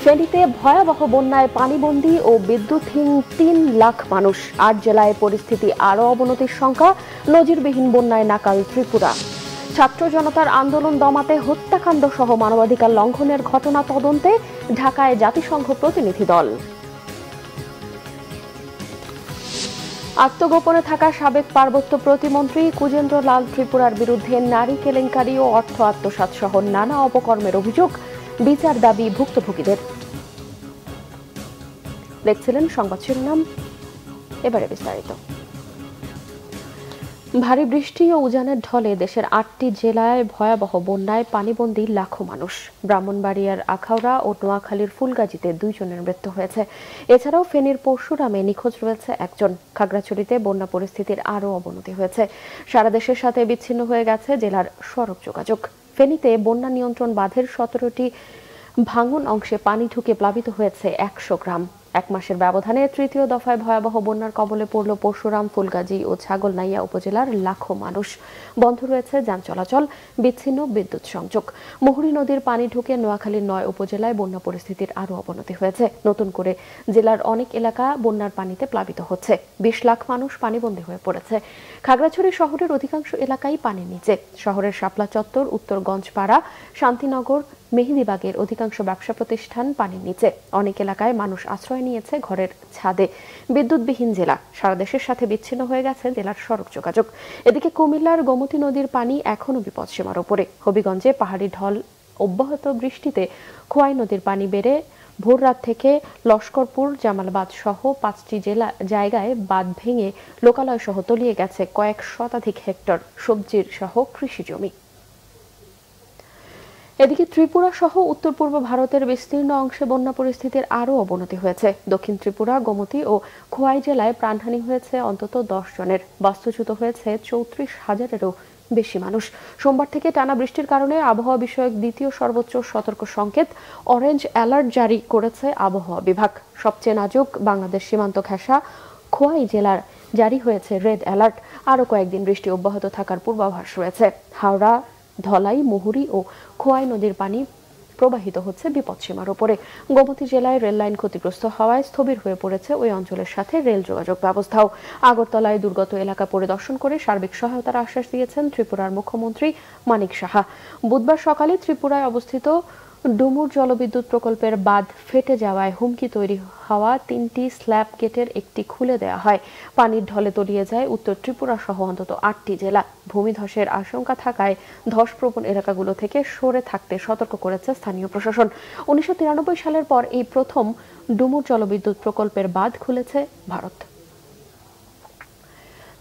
ফেনীতে ভয়াবহ বন্যায় পানিবন্দী ও বিদ্যুৎহীন ৩ লাখ মানুষ। ৮ জেলায় পরিস্থিতি আরও অবনতির শঙ্কা। নজিরবিহীন বন্যায় নাকাল ত্রিপুরা। ছাত্র জনতার আন্দোলন দমাতে হত্যাকাণ্ড সহ মানবাধিকার লঙ্ঘনের ঘটনা তদন্তে ঢাকায় জাতিসংঘ প্রতিনিধি দল। আত্মগোপনে থাকা সাবেক পার্বত্য প্রতিমন্ত্রী কুজেন্দ্র লাল ত্রিপুরার বিরুদ্ধে নারী কেলেঙ্কারি ও অর্থ আত্মসাৎ সহ নানা অপকর্মের অভিযোগ। বিচার দাবি ভুক্তভোগীদের। দেখছিলেন সংবাদ শিরোনাম, এবারে বিস্তারিত। ভারী বৃষ্টি ও উজানের ঢলে দেশের ৮টি জেলায় ভয়াবহ বন্যায় পানিবন্দী লাখো মানুষ। ব্রাহ্মণবাড়িয়ার আখাউড়া ও নোয়াখালীর ফুলগাজীতে 2 জনের মৃত্যু হয়েছে। এছাড়াও ফেনীর পরশুরামে নিখোঁজ রয়েছে 1 জন। খাগড়াছড়িতে বন্যা পরিস্থিতির আরও অবনতি হয়েছে। সারা দেশের সাথে বিচ্ছিন্ন হয়ে গেছে জেলার সড়ক যোগাযোগ। ফেনীতে বন্যা নিয়ন্ত্রণ বাঁধের 17টি ভাঙন অংশে পানি ঢুকে প্লাবিত হয়েছে 100 গ্রাম। 1 মাসের ব্যবধানে তৃতীয় দফায় ভয়াবহ বন্যার কবলে পড়ল পরশুরাম, ফুলগাজী ও ছাগলনাইয়া উপজেলার লাখো মানুষ। বন্ধ রয়েছে যান চলাচল, বিচ্ছিন্ন বিদ্যুৎ সংযোগ। মুহুরী নদীর পানি ঢুকে নোয়াখালীর 9 উপজেলায় বন্যা পরিস্থিতির আরও অবনতি হয়েছে। নতুন করে জেলার অনেক এলাকা বন্যার পানিতে প্লাবিত হচ্ছে। 20 লাখ মানুষ পানিবন্দী হয়ে পড়েছে। খাগড়াছড়ি শহরের অধিকাংশ এলাকাই পানির নিচে। শহরের শাপলা চত্বর, উত্তরগঞ্জপাড়া, শান্তিনগর, মেহেদিবাগের অধিকাংশ ব্যবসা প্রতিষ্ঠান পানির নিচে। অনেক এলাকায় মানুষ আশ্রয় নিয়েছে ঘরের ছাদে। বিদ্যুৎবিহীন জেলা। সারা দেশের সাথে বিচ্ছিন্ন হয়ে গেছে জেলার সড়ক যোগাযোগ। এদিকে কুমিল্লার গোমতী নদীর পানি এখনও বিপদসীমার উপরে। হবিগঞ্জে পাহাড়ি ঢল অব্যাহত বৃষ্টিতে খোয়াই নদীর পানি বেড়ে ভোররাত থেকে লস্করপুর, জামালবাদ সহ 5টি জায়গায় বাঁধ ভেঙে লোকালয় সহ তলিয়ে গেছে কয়েক শতাধিক হেক্টর সবজির সহ কৃষি জমি। এদিকে ত্রিপুরা সহ উত্তর পূর্ব ভারতের বিস্তীর্ণ অংশে বন্যা পরিস্থিতির আরও অবনতি হয়েছে। দক্ষিণ ত্রিপুরা, গোমতী ও খোয়াই জেলায় প্রাণহানি হয়েছে অন্তত 10 জনের। বাস্তুচ্যুত হয়েছে 34,000-এরও বেশি মানুষ। সোমবার থেকে টানা বৃষ্টির কারণে আবহাওয়া বিষয়ক দ্বিতীয় সর্বোচ্চ সতর্ক সংকেত অরেঞ্জ অ্যালার্ট জারি করেছে আবহাওয়া বিভাগ। সবচেয়ে নাজুক বাংলাদেশ সীমান্ত ঘেঁষা খোয়াই জেলার জারি হয়েছে রেড অ্যালার্ট। আরও কয়েকদিন বৃষ্টি অব্যাহত থাকার পূর্বাভাস রয়েছে। হাওড়া, ধলাই, মুহুরী ও খোয়াই নদীর পানি প্রবাহিত হচ্ছে বিপদসীমার উপরে। গোমতী জেলায় রেললাইন ক্ষতিগ্রস্ত হওয়ায় স্থবির হয়ে পড়েছে ওই অঞ্চলের সাথে রেল যোগাযোগ ব্যবস্থাও। আগরতলায় দুর্গত এলাকা পরিদর্শন করে সার্বিক সহায়তার আশ্বাস দিয়েছেন ত্রিপুরার মুখ্যমন্ত্রী মানিক সাহা। বুধবার সকালে ত্রিপুরায় অবস্থিত ডুমুর জলবিদ্যুৎ প্রকল্পের বাঁধ ফেটে যাওয়ায় হুমকি তৈরি হওয়া 3টি স্ল্যাব গেটের একটি খুলে দেওয়া হয়। পানির ঢলে তলিয়ে যায় উত্তর ত্রিপুরা সহ অন্তত 8টি জেলা। ভূমিধসের আশঙ্কা থাকায় ধসপ্রবণ এলাকাগুলো থেকে সরে থাকতে সতর্ক করেছে স্থানীয় প্রশাসন। 1993 সালের পর এই প্রথম ডুমুর জলবিদ্যুৎ প্রকল্পের বাঁধ খুলেছে ভারত।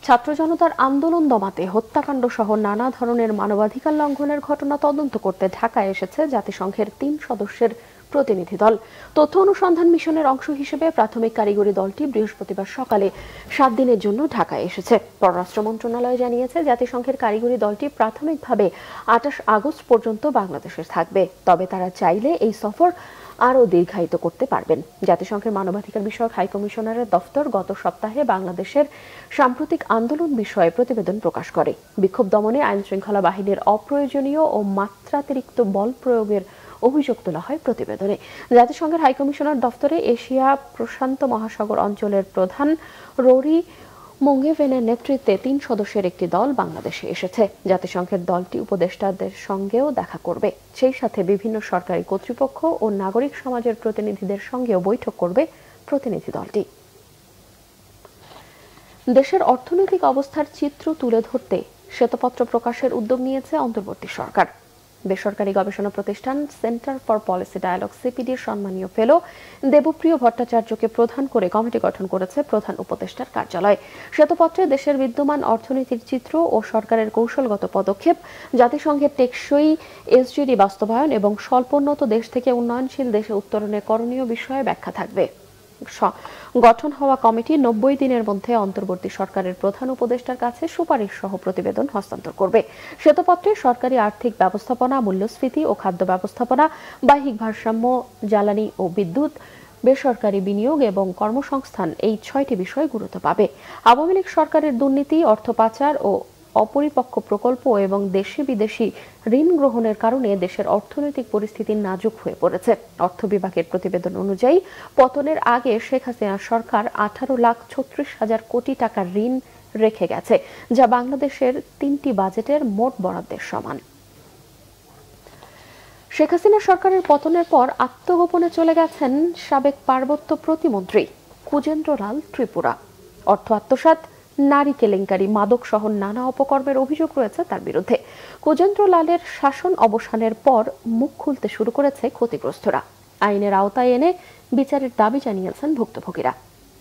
ছাত্র জনতার আন্দোলন দমাতে হত্যাকাণ্ড সহ নানা ধরনের মানবাধিকার লঙ্ঘনের ঘটনা তদন্ত করতে ঢাকায় এসেছে জাতিসংঘের 3 সদস্যের প্রতিনিধি দল। তথ্য অনুসন্ধান মিশনের অংশ হিসেবে প্রাথমিক কারিগরি দলটি বৃহস্পতিবার সকালে 7 দিনের জন্য ঢাকায় এসেছে। পররাষ্ট্র মন্ত্রণালয় জানিয়েছে, জাতিসংঘের কারিগরি দলটি প্রাথমিকভাবে 28 আগস্ট পর্যন্ত বাংলাদেশে থাকবে। তবে তারা চাইলে এই সফর আরও দীর্ঘায়িত করতে পারবেন। জাতিসংঘের মানবাধিকার বিষয়ক হাই কমিশনারের দফতর গত সপ্তাহে বাংলাদেশের সাম্প্রতিক আন্দোলন বিষয়ে প্রতিবেদন প্রকাশ করে। বিক্ষোভ দমনে আইনশৃঙ্খলা বাহিনীর অপ্রয়োজনীয় ও মাত্রাতিরিক্ত বল প্রয়োগের অভিযোগ তোলা হয় প্রতিবেদনে। জাতিসংঘের হাই কমিশনার দফতরে এশিয়া প্রশান্ত মহাসাগর অঞ্চলের প্রধান রোরি মোঙ্গেভেনের নেতৃত্বে 3 সদস্যের একটি দল বাংলাদেশে এসেছে। জাতিসংঘের দলটি উপদেষ্টাদের সঙ্গেও দেখা করবে। সেই সাথে বিভিন্ন সরকারি কর্তৃপক্ষ ও নাগরিক সমাজের প্রতিনিধিদের সঙ্গেও বৈঠক করবে প্রতিনিধি দলটি। দেশের অর্থনৈতিক অবস্থার চিত্র তুলে ধরতে শ্বেতপত্র প্রকাশের উদ্যোগ নিয়েছে অন্তর্বর্তী সরকার। বেসরকারি গবেষণা প্রতিষ্ঠান সেন্টার ফর পলিসি ডায়ালগ সিপিডির সম্মানীয় ফেলো দেবপ্রিয় ভট্টাচার্যকে প্রধান করে কমিটি গঠন করেছে প্রধান উপদেষ্টার কার্যালয়। শ্বেতপত্রে দেশের বিদ্যমান অর্থনীতির চিত্র ও সরকারের কৌশলগত পদক্ষেপ, জাতিসংঘের টেকসই এসডিজি বাস্তবায়ন এবং স্বল্পোন্নত দেশ থেকে উন্নয়নশীল দেশে উত্তরণের করণীয় বিষয়ে ব্যাখ্যা থাকবে। গঠন হওয়া কমিটি 90 দিনের মধ্যে অন্তর্বর্তী সরকারের প্রধান উপদেষ্টার কাছে সুপারিশ সহ প্রতিবেদন হস্তান্তর করবে। শ্বেতপত্রে সরকারি আর্থিক ব্যবস্থাপনা, মূল্যস্ফীতি ও খাদ্য ব্যবস্থাপনা, বাহ্যিক ভারসাম্য, জ্বালানি ও বিদ্যুৎ, বেসরকারি বিনিয়োগ এবং কর্মসংস্থান এই 6টি বিষয় গুরুত্ব পাবে। আওয়ামী লীগ সরকারের দুর্নীতি, অর্থ পাচার ও অপরিপক্ক প্রকল্প এবং দেশি বিদেশি ঋণ গ্রহণের কারণে দেশের অর্থনৈতিক পরিস্থিতি নাজুক হয়ে পড়েছে। অর্থ বিভাগের প্রতিবেদন অনুযায়ী পতনের আগে শেখ হাসিনা সরকার 18,36,000 কোটি টাকার ঋণ রেখে গেছে, যা বাংলাদেশের 3টি বাজেটের মোট বরাদ্দের সমান। শেখ হাসিনা সরকারের পতনের পর আত্মগোপনে চলে গেছেন সাবেক পার্বত্য প্রতিমন্ত্রী কুজেন্দ্রলাল ত্রিপুরা। অর্থ আত্মসাৎ, নারী কেলেঙ্কারি, মাদক সহ নানা অপকর্মের অভিযোগ রয়েছে তার বিরুদ্ধে। কুজেন্দ্রলালের শাসন অবসানের পর মুখ খুলতে শুরু করেছে ক্ষতিগ্রস্তরা। আইনের আওতায় এনে বিচারের দাবি জানিয়েছেন ভুক্তভোগীরা।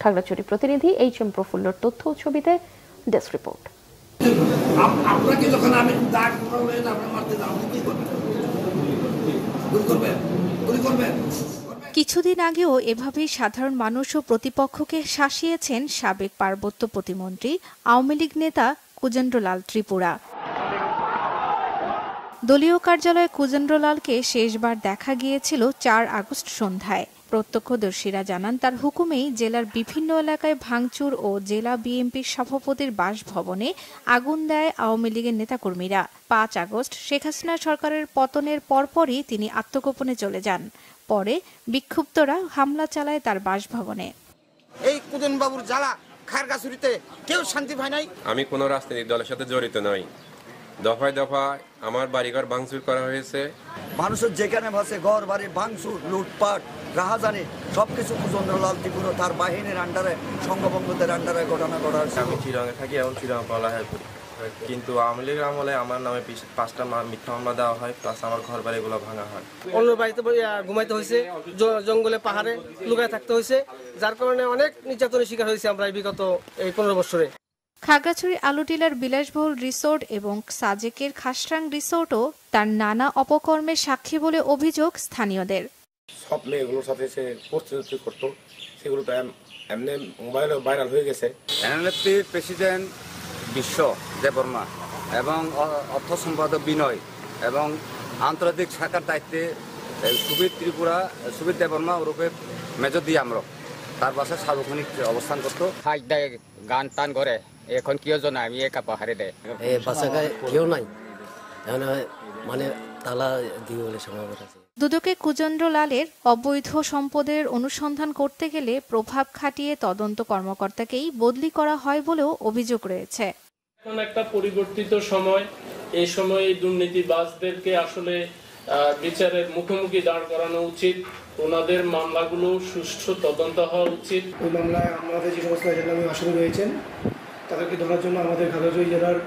খাগড়াছড়ি প্রতিনিধি এইচ.এম. প্রফুল্লর তথ্য ও ছবিতে ডেস্ক রিপোর্ট। কিছুদিন আগেও এভাবেই সাধারণ মানুষ ও প্রতিপক্ষকে শাসিয়েছেন সাবেক পার্বত্য প্রতিমন্ত্রী আওয়ামী লীগ নেতা কুজেন্দ্রলাল ত্রিপুরা। দলীয় কার্যালয়ে কুজেন্দ্রলালকে শেষবার দেখা গিয়েছিল 4 আগস্ট সন্ধ্যায়। প্রত্যক্ষদর্শীরা জানান, তার হুকুমেই জেলার বিভিন্ন এলাকায় ভাঙচুর ও জেলা বিএনপির সভাপতির বাসভবনে আগুন দেয় আওয়ামী লীগের নেতাকর্মীরা। 5 আগস্ট শেখ হাসিনা সরকারের পতনের পরপরই তিনি আত্মগোপনে চলে যান। পরে বিক্ষুব্ধরা হামলা চালায় তার বাসভবনে। এই কুজন বাবুর জ্বালা খাগড়াছড়িতে কেউ শান্তি পায় নাই। আমি কোনো রাজনৈতিক দলের সাথে জড়িত নই। দফায় দফায় আমার বাড়িঘর ভাঙচুর করা হয়েছে। মানুষের যেখানে ভাসে ঘর বাড়ি ভাঙচুর, লুটপাট, রাহাজানি সবকিছু কুজেন্দ্রলাল ত্রিপুরা তার বাহিনীর আন্ডারে, সংঘবন্ধুদের আন্ডারে ঘটনা ঘটা হয়েছে। আমি চিরাঙে থাকি এবং চিরাং পলাহায় করি, কিন্তু আওয়ামী লীগের আমলে আমার নামে 5টা মিথ্যা মামলা দেওয়া হয়, প্লাস আমার ঘর বাড়িগুলো ভাঙা হয়। অন্য বাড়িতে ঘুমাইতে হয়েছে, জঙ্গলে পাহাড়ে লুকায় থাকতে হয়েছে, যার কারণে অনেক নির্যাতনের শিকার হয়েছে আমরা বিগত এই 15 বছরে। খাগড়াছড়ির আলুটিলার বিলাসবহুল রিসোর্ট এবং সাজেকের খাসরাং রিসোর্টও তার নানা অপকর্মের সাক্ষী বলে অভিযোগ স্থানীয়দের। স্বপ্নে এগুলোর সাথে সে প্রস্তুতি করতো, সেগুলো তো এমনি মোবাইলে ভাইরাল হয়ে গেছে। এনএলএফটির প্রেসিডেন্ট বিশ্ব দেববর্মা এবং অর্থ সম্পাদক বিনয় এবং আন্তর্জাতিক শাখার দায়িত্বে সুবীর দেববর্মা ওরূপে মেজর দিয়ে আমরা তার বাসায় সার্বক্ষণিক অবস্থান করতো। খাই দেয়, গান টান করে, এখন কেউ জন আমি একা পাহাড়ে দেয় বাসায় কেউ নাই, মানে তালা দিয়ে বলে সময় আছে। দুদকে কুজেন্দ্রলালের অবৈধ সম্পদের অনুসন্ধান করতে গেলে প্রভাব খাটিয়ে তদন্ত কর্মকর্তাকেই বদলি করা হয় বলেও অভিযোগ রয়েছে। এখন একটা পরিবর্তিত সময়, এই সময়ে দুর্নীতিবাজদেরকে আসলে বিচারের মুখোমুখি দাঁড় করানো উচিত। ওনাদের মামলাগুলো সুষ্ঠু তদন্ত হওয়া উচিত। ওই মামলায় আমাদের যে সমস্ত আসামি রয়েছেন তাদেরকে ধরার জন্য আমাদের খাগড়াছড়ি জেলার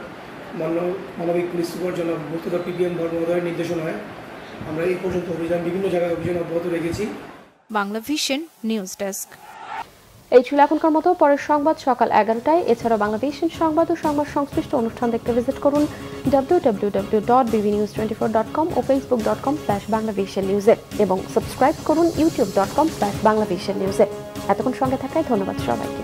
মানবিক পুলিশ সুপার জনাব মুর্তজা পিপিএম মহোদয়ের নির্দেশনায় আমরা এই পর্যন্ত বিভিন্ন জায়গায় অভিযান অব্যাহত রেখেছি। Bangla vision news desk. এই ছিল এখনকার মতো। পরের সংবাদ সকাল 11টায়। এছাড়াও বাংলা ভিশন সংবাদ ও সংবাদ সংশ্লিষ্ট অনুষ্ঠান দেখতে ভিজিট করুন www.bbnews24.com ও facebook.com/banglavishnnews এবং সাবস্ক্রাইব করুন youtube.com/banglavishnnews। এতক্ষণ সঙ্গে থাকায় ধন্যবাদ সবাইকে।